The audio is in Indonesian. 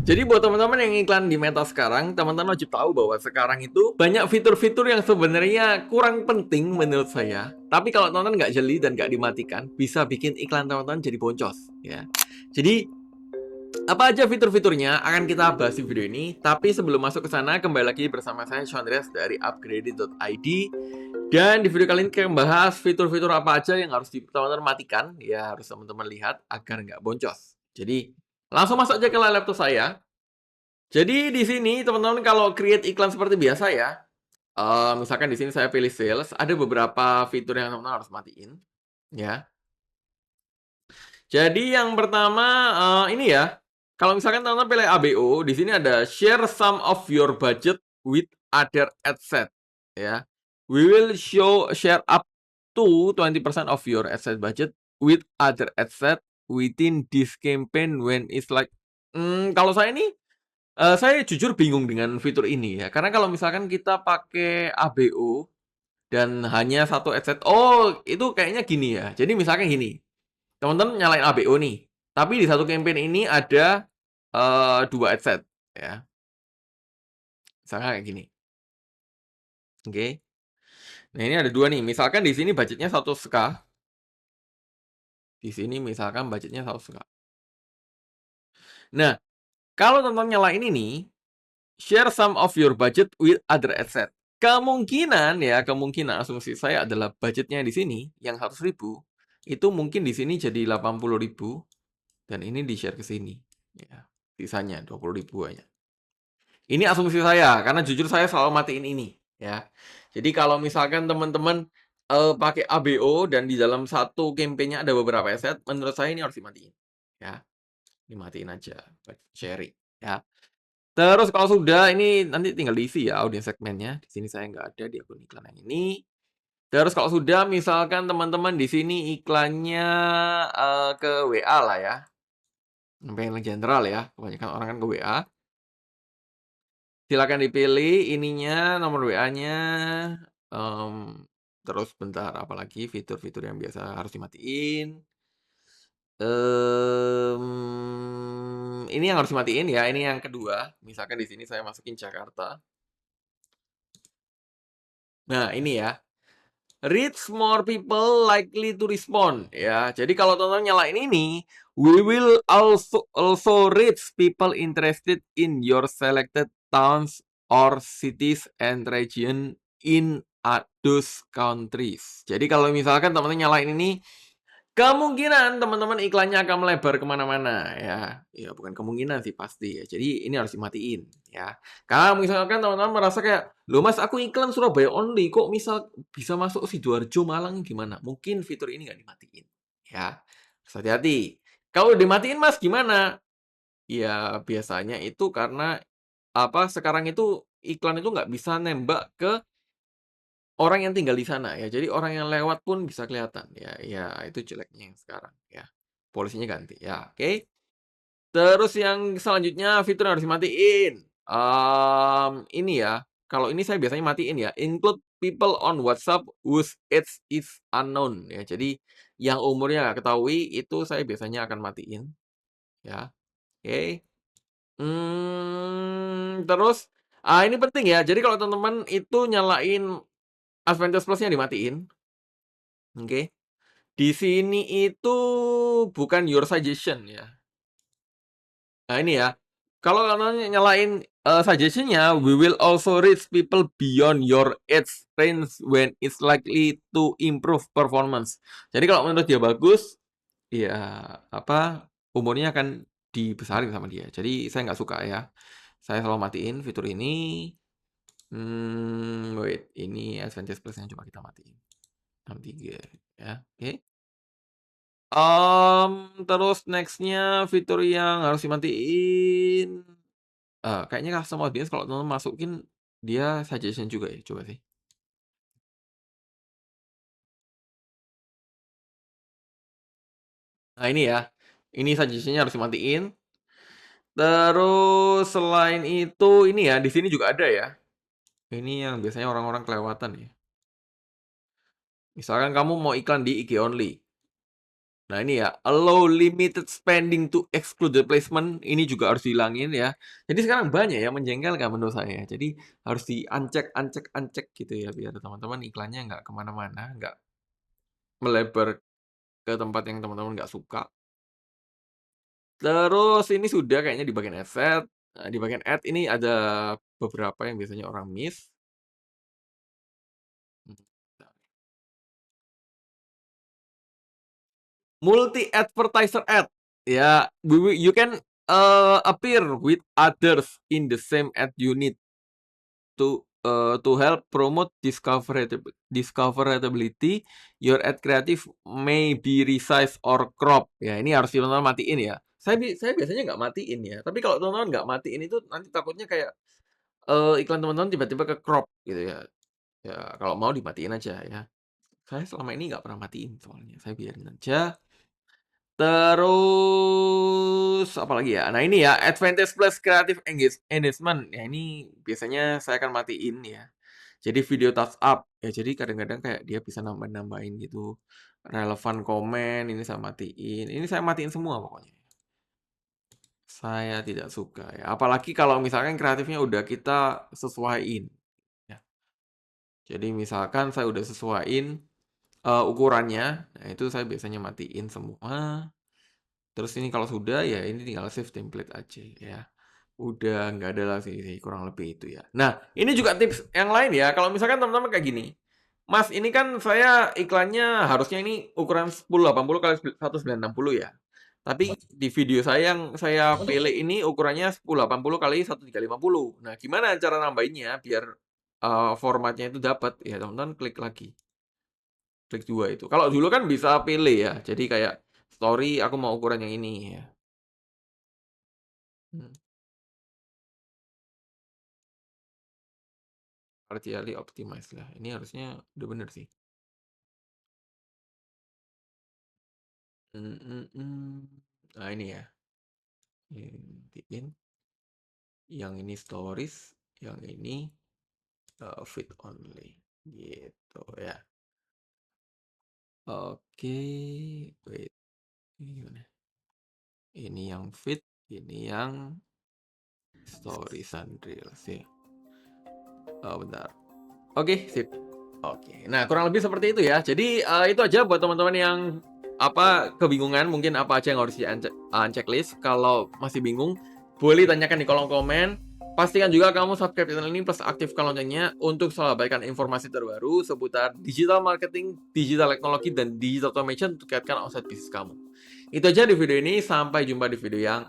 Jadi buat teman-teman yang iklan di Meta sekarang, teman-teman wajib tahu bahwa sekarang itu banyak fitur-fitur yang sebenarnya kurang penting menurut saya. Tapi kalau teman-teman nggak jeli dan nggak dimatikan, bisa bikin iklan teman-teman jadi boncos. Ya. Jadi apa aja fitur-fiturnya akan kita bahas di video ini. Tapi sebelum masuk ke sana, kembali lagi bersama saya Chandres dari upgraded.id. Dan di video kali ini kita membahas fitur-fitur apa aja yang harus teman-teman matikan. Ya harus teman-teman lihat agar nggak boncos. Jadi langsung masuk aja ke laptop saya. Jadi di sini teman-teman kalau create iklan seperti biasa ya, misalkan di sini saya pilih sales, ada beberapa fitur yang teman-teman harus matiin, ya. Jadi yang pertama, ini ya, kalau misalkan teman-teman pilih ABO, di sini ada share some of your budget with other ad set, ya. We will share up to 20% of your ad set budget with other ad set within this campaign when it's like, kalau saya ini saya jujur bingung dengan fitur ini ya, karena kalau misalkan kita pakai ABO dan hanya satu headset, oh itu kayaknya gini ya. Jadi misalkan gini, teman-teman nyalain ABO nih, tapi di satu campaign ini ada 2 headset ya. Misalkan kayak gini. Oke. Nah, ini ada 2 nih. Misalkan di sini budgetnya 100K. Di sini misalkan budgetnya 100K. Nah, kalau teman-teman nyalain ini, share some of your budget with other asset. Kemungkinan asumsi saya adalah budgetnya di sini yang 100.000 itu mungkin di sini jadi 80.000 dan ini di-share ke sini. Ya, sisanya 20.000 aja. Ini asumsi saya karena jujur saya selalu matiin ini ya. Jadi kalau misalkan teman-teman pakai ABO dan di dalam satu campaign-nya ada beberapa aset, menurut saya ini harus dimatiin. Ya, dimatiin aja buat sharing ya. Terus kalau sudah ini nanti tinggal diisi ya audience segmennya. Di sini saya nggak ada di akun iklan yang ini. Terus kalau sudah misalkan teman-teman di sini iklannya ke WA lah ya. Yang general ya, kebanyakan orang kan ke WA. Silakan dipilih ininya, nomor WA-nya, terus bentar apalagi fitur-fitur yang biasa harus dimatiin. Ini yang harus dimatiin ya, ini yang kedua. Misalkan di sini saya masukin Jakarta. Nah, ini ya. Reach more people likely to respond ya. Jadi kalau teman-teman nyalain ini, we will also reach people interested in your selected towns or cities and region in those countries. Jadi kalau misalkan teman-teman nyalain ini, kemungkinan teman-teman iklannya akan melebar kemana-mana ya. Ya bukan kemungkinan sih pasti ya. Jadi ini harus dimatiin ya. Karena misalkan teman-teman merasa kayak, "Loh Mas, aku iklan Surabaya only, kok misal bisa masuk Sidoarjo, Malang gimana?" Mungkin fitur ini nggak dimatiin ya. Harus hati-hati. Kalau dimatiin Mas gimana? Ya biasanya itu karena apa, sekarang itu iklan itu nggak bisa nembak ke orang yang tinggal di sana ya, jadi orang yang lewat pun bisa kelihatan ya, ya itu jeleknya yang sekarang ya. Polisinya ganti ya, oke. Terus yang selanjutnya fitur yang harus dimatiin, ini ya, kalau ini saya biasanya matiin ya, include people on WhatsApp whose age is unknown ya. Jadi yang umurnya nggak ketahui itu saya biasanya akan matiin ya, oke. Terus, ini penting ya, jadi kalau teman-teman itu nyalain Advantage Plus-nya dimatiin. Oke. Di sini itu bukan your suggestion ya. Nah ini ya, kalau kalian nyalain, suggestion-nya, we will also reach people beyond your age range when it's likely to improve performance. Jadi kalau menurut dia bagus, ya apa, umurnya akan dibesarin sama dia. Jadi saya nggak suka ya. Saya selalu matiin fitur ini. Wait, ini Advantage Plus-nya coba kita matiin. 63 ya, oke. Terus next-nya fitur yang harus dimatiin, kayaknya custom audience kalau teman-teman masukin dia suggestion juga ya, coba sih. Nah ini ya, ini suggestion-nya harus dimatiin. Terus selain itu ini ya, di sini juga ada ya. Ini yang biasanya orang-orang kelewatan ya. Misalkan kamu mau iklan di IG only. Nah ini ya, allow limited spending to exclude the placement, ini juga harus dihilangin ya. Jadi sekarang banyak ya menjengkelkan menurut saya. Jadi harus diancek gitu ya biar teman-teman iklannya nggak kemana-mana, nggak melebar ke tempat yang teman-teman nggak suka. Terus ini sudah kayaknya di bagian asset. Nah, di bagian ad ini ada beberapa yang biasanya orang miss. Hmm. Multi advertiser ad. Ya, you can appear with others in the same ad unit to help promote discoverability. Your ad creative may be resized or crop. Ya, ini harus teman-teman matiin ya. Saya biasanya nggak matiin ya. Tapi kalau teman-teman nggak matiin itu nanti takutnya kayak iklan teman-teman tiba-tiba ke crop gitu ya. Ya kalau mau dimatiin aja ya. Saya selama ini nggak pernah matiin soalnya. Saya biarin aja. Terus apalagi ya? Nah ini ya, advantage plus creative engagement. Ya ini biasanya saya akan matiin ya. Jadi video touch up ya. Jadi kadang-kadang kayak dia bisa nambah-nambahin gitu. Relevan komen ini saya matiin. Ini saya matiin semua pokoknya. Saya tidak suka ya. Apalagi kalau misalkan kreatifnya udah kita sesuaiin ya. Jadi misalkan saya udah sesuaiin ukurannya, nah itu saya biasanya matiin semua. Terus ini kalau sudah ya ini tinggal save template aja ya. Udah nggak ada lagi sih kurang lebih itu ya. Nah, ini juga tips yang lain ya. Kalau misalkan teman-teman kayak gini. Mas, ini kan saya iklannya harusnya ini ukuran 1080 kali 1960 ya. Tapi di video saya yang saya pilih ini ukurannya 1080 kali 1350. Nah, gimana cara nambahinnya biar formatnya itu dapat? Ya, teman-teman klik lagi. Klik 2 itu. Kalau dulu kan bisa pilih ya. Jadi kayak story aku mau ukuran yang ini ya. Hmm. Partially optimized lah. Ini harusnya udah bener sih. Nah ini ya. Intiin. Yang ini stories, yang ini feed only. Gitu ya. Oke, wait. Ini gimana? Ini yang feed, ini yang stories and reels ya. Oh, bentar. Oke, sip. Oke. Nah, kurang lebih seperti itu ya. Jadi itu aja buat teman-teman yang kebingungan mungkin apa aja yang harus di-checklist. Kalau masih bingung, boleh tanyakan di kolom komen. Pastikan juga kamu subscribe channel ini plus aktifkan loncengnya untuk selalu abaikan informasi terbaru seputar digital marketing, digital teknologi, dan digital automation untuk kaitkan offset bisnis kamu. Itu aja di video ini. Sampai jumpa di video yang